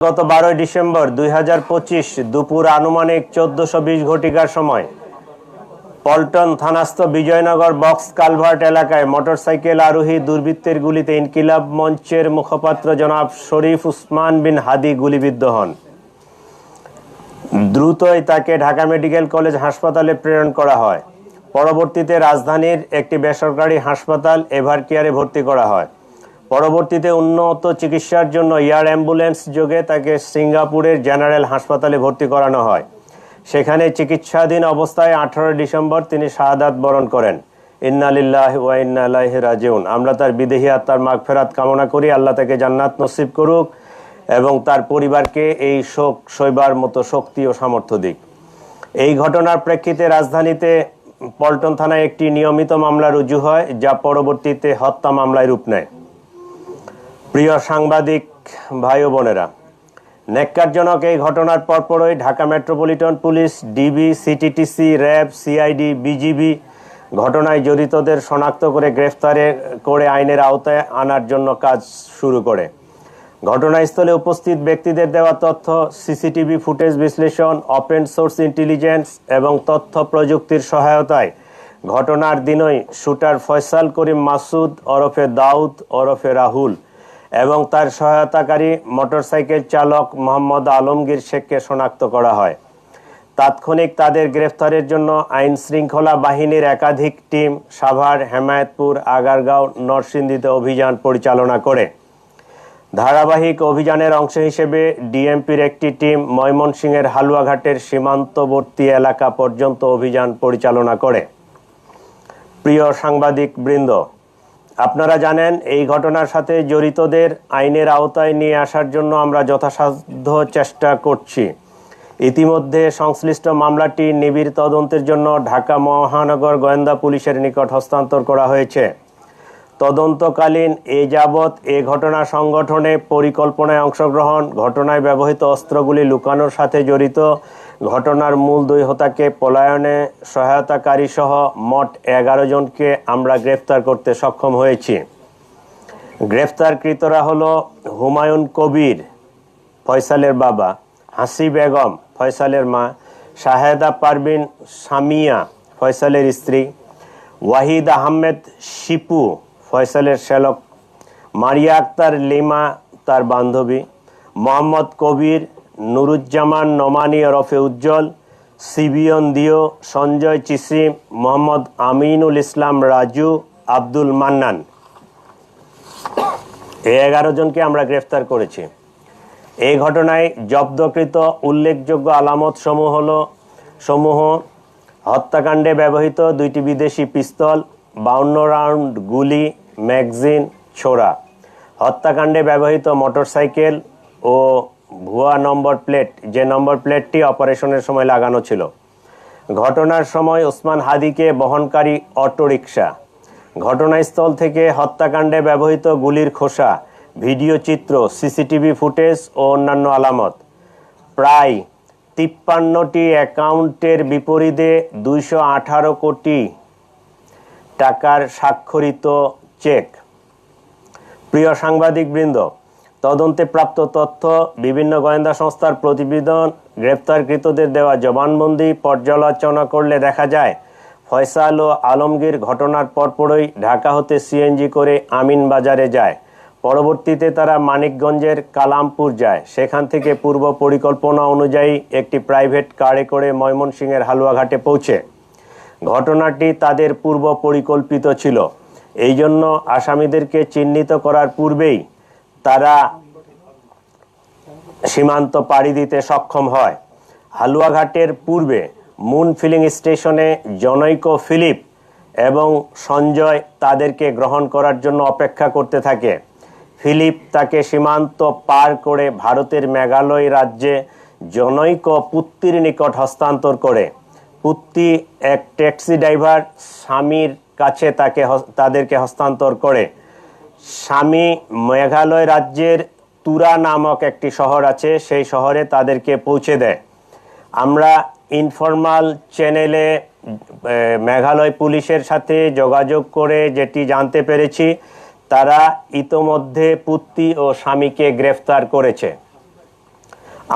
গত 12 ডিসেম্বর 2025 দুপুর আনুমানিক 14:20 ঘটিকার সময় পল্টন থানাস্থ বিজয়নগর বক্স কালভার্ট এলাকায় মোটরসাইকেল আরোহী দুর্বৃত্তের গুলিতে ইনকিলাব মঞ্চের মুখপাত্র জনাব শরীফ উসমান বিন হাদি গুলিবিদ্ধ হন। দ্রুতই তাকে ঢাকা মেডিকেল কলেজ হাসপাতালে প্রেরণ করা হয়। পরবর্তীতে রাজধানীর একটি বেসরকারি হাসপাতাল এভারকেয়ারে ভর্তি করা হয়। পরবর্তীতে উন্নত চিকিৎসার জন্য এয়ার অ্যাম্বুলেন্স যোগে তাকে সিঙ্গাপুরের জেনারেল হাসপাতালে ভর্তি করানো হয়। সেখানে চিকিৎসাধীন অবস্থায় 18 ডিসেম্বর তিনি শাহাদাত বরণ করেন। ইন্না লিল্লাহি ওয়া ইন্না ইলাইহি রাজিউন। আমরা তার বিদেহী আত্মার মাগফিরাত কামনা করি। আল্লাহ তাকে জান্নাত নসিব করুক এবং তার পরিবারকে এই শোক সইবার মতো শক্তি ও সামর্থ্য দিক। এই ঘটনার প্রেক্ষিতে রাজধানীতে পল্টন থানায় একটি নিয়মিত মামলা রুজু হয়, যা পরবর্তীতে হত্যা মামলায় রূপ নেয়। প্রিয় সাংবাদিক ভাই ও বোনেরা, ন্যাক্কারজনক এই ঘটনার পরপরই Dhaka metropolitan police, DB, CTTC, RAB, CID, BGB ঘটনায় জড়িতদের শনাক্ত করে গ্রেফতার করে আইনের আওতায় আনার জন্য কাজ শুরু করে। ঘটনাস্থলে উপস্থিত ব্যক্তিদের দেওয়া তথ্য, সিসিটিভি ফুটেজ বিশ্লেষণ, ওপেন সোর্স ইন্টেলিজেন্স এবং তথ্য প্রযুক্তির সহায়তায় ঘটনার দিনই শুটার ফয়সাল করিম মাসুদ ওরফে দাউদ ওরফে রাহুল এবং তার সহায়তাকারী মোটরসাইকেল চালক মোহাম্মদ আলমগীর শেখকে শনাক্ত করা হয়। তাৎক্ষণিক তাদের গ্রেফতারের জন্য আইন শৃঙ্খলা বাহিনীর একাধিক টিম সাভার, হেমায়েতপুর, আগারগাঁও, নরসিংদীতে অভিযান পরিচালনা করে। ধারাবাহিক অভিযানের অংশ হিসেবে ডিএমপির একটি টিম ময়মনসিংহের হালুয়াঘাটের সীমান্তবর্তী এলাকা পর্যন্ত অভিযান পরিচালনা করে। প্রিয় সাংবাদিক বৃন্দ, আপনারা জানেন এই ঘটনার সাথে জড়িতদের আইনের আওতায় নিয়ে আসার জন্য আমরা যথাসাধ্য চেষ্টা করছি। ইতিমধ্যে সংশ্লিষ্ট মামলাটি নিবিড় তদন্তের জন্য ঢাকা মহানগর গোয়েন্দা পুলিশের নিকট হস্তান্তর করা হয়েছে। তদন্তকালীন এ যাবৎ এ ঘটনা সংগঠনে পরিকল্পনায় অংশগ্রহণ, ঘটনায় ব্যবহৃত অস্ত্রগুলি লুকানোর সাথে জড়িত, ঘটনার মূল দুই হোতাকে পলায়নে সহায়তাকারী সহ মোট 11 জনকে আমরা গ্রেফতার করতে সক্ষম হয়েছি। গ্রেফতারকৃতরা হলো হুমায়ুন কবির, ফয়সালের বাবা; হাসি বেগম, ফয়সালের মা; শাহেদা পারভিন সামিয়া, ফয়সালের স্ত্রী; ওয়াহিদ আহমেদ শিপু, ফয়সালের শ্যালক; মারিয়া আক্তার লিমা, তার বান্ধবী; মোহাম্মদ কবির, নুরুজ্জামান নোমানী ওরফে উজ্জ্বল, সিবিয়ন দিও, সঞ্জয় চিসিম, মোহাম্মদ আমিনুল ইসলাম রাজু, আব্দুল মান্নান। এই 11 জনকে আমরা গ্রেফতার করেছি। এই ঘটনায় জব্দকৃত উল্লেখযোগ্য আলামত সমূহ হত্যাকাণ্ডে ব্যবহৃত 2টি বিদেশি পিস্তল, 52 রাউন্ড গুলি, ম্যাগজিন, ছোরা; হত্যাকাণ্ডে ব্যবহৃত মোটরসাইকেল ও ভুয়া নম্বর প্লেট, যে নম্বর প্লেটটি অপারেশনের সময় লাগানো ছিল; ঘটনার সময় ওসমান হাদিকে বহনকারী অটোরিকশা; ঘটনাস্থল থেকে হত্যাকাণ্ডে ব্যবহৃত গুলির খোসা, ভিডিও চিত্র, সিসিটিভি ফুটেজ ও অন্যান্য আলামত; প্রায় 53টি অ্যাকাউন্টের বিপরীতে 218 কোটি টাকার স্বাক্ষরিত চেক। প্রিয় সাংবাদিকবৃন্দ, তদন্তে প্রাপ্ত তথ্য, বিভিন্ন গোয়েন্দা সংস্থার প্রতিবেদন, গ্রেপ্তারকৃতদের দেওয়া জবানবন্দি পর্যালোচনা করলে দেখা যায় ফয়সাল ও আলমগীর ঘটনার পরপরই ঢাকা হতে সিএনজি করে আমিন বাজারে যায়। পরবর্তীতে তারা মানিকগঞ্জের কালামপুর যায়। সেখান থেকে পূর্ব পরিকল্পনা অনুযায়ী একটি প্রাইভেট কারে করে ময়মনসিংহের হালুয়াঘাটে পৌঁছে। ঘটনাটি তাদের পূর্ব পরিকল্পিত ছিল। এই জন্য আসামিদেরকে চিহ্নিত করার পূর্বেই তারা সীমান্ত পাড়ি দিতে সক্ষম হয়। হালুয়াঘাটের পূর্বে মুন ফিলিং স্টেশনে জনৈক ফিলিপ এবং সঞ্জয় তাদেরকে গ্রহণ করার জন্য অপেক্ষা করতে থাকে। ফিলিপ তাকে সীমান্ত পার করে ভারতের মেঘালয় রাজ্যে জনৈক পুত্তির নিকট হস্তান্তর করে। পুত্তি এক ট্যাক্সি ড্রাইভার স্বামীর কাছে তাদেরকে হস্তান্তর করে। স্বামী মেঘালয় রাজ্যের তুরা নামক একটি শহর আছে, সেই শহরে তাদেরকে পৌঁছে দেয়। আমরা ইনফরমাল চ্যানেলে মেঘালয় পুলিশের সাথে যোগাযোগ করে যেটি জানতে পেরেছি, তারা ইতোমধ্যে পুত্তি ও স্বামীকে গ্রেফতার করেছে।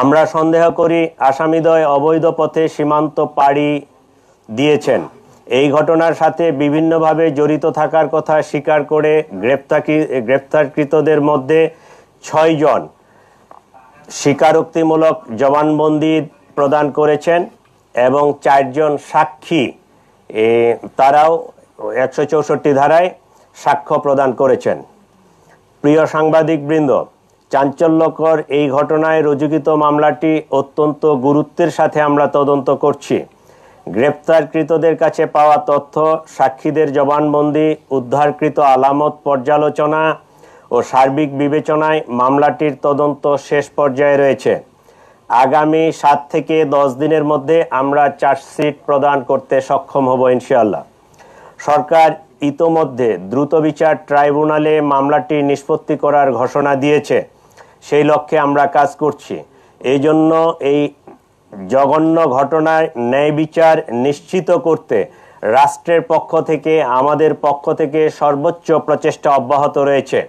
আমরা সন্দেহ করি আসামিদ্বয় অবৈধ পথে সীমান্ত পাড়ি দিয়েছেন। এই ঘটনার সাথে বিভিন্নভাবে জড়িত থাকার কথা স্বীকার করে গ্রেপ্তারকৃতদের মধ্যে 6 জন স্বীকারোক্তিমূলক জবানবন্দি প্রদান করেছেন এবং 4 জন সাক্ষী তারাও 164 ধারায় সাক্ষ্য প্রদান করেছেন। প্রিয় সাংবাদিকবৃন্দ, চাঞ্চল্যকর এই ঘটনায় রুজুকৃত মামলাটি অত্যন্ত গুরুত্বের সাথে আমরা তদন্ত করছি। গ্রেপ্তারকৃতদের কাছে পাওয়া তথ্য, সাক্ষীদের জবানবন্দি, উদ্ধারকৃত আলামত পর্যালোচনা ও সার্বিক বিবেচনায় মামলাটির তদন্ত শেষ পর্যায়ে রয়েছে। আগামী 7 থেকে 10 দিনের মধ্যে আমরা চার্জশিট প্রদান করতে সক্ষম হব ইনশাআল্লাহ। সরকার ইতোমধ্যে দ্রুত বিচার ট্রাইব্যুনালে মামলাটি নিষ্পত্তি করার ঘোষণা দিয়েছে। সেই লক্ষ্যে আমরা কাজ করছি। এই জন্য এই জঘন্য ঘটনার ন্যায় বিচার নিশ্চিত করতে রাষ্ট্রের পক্ষ থেকে, আমাদের পক্ষ থেকে সর্বোচ্চ প্রচেষ্টা অব্যাহত রয়েছে।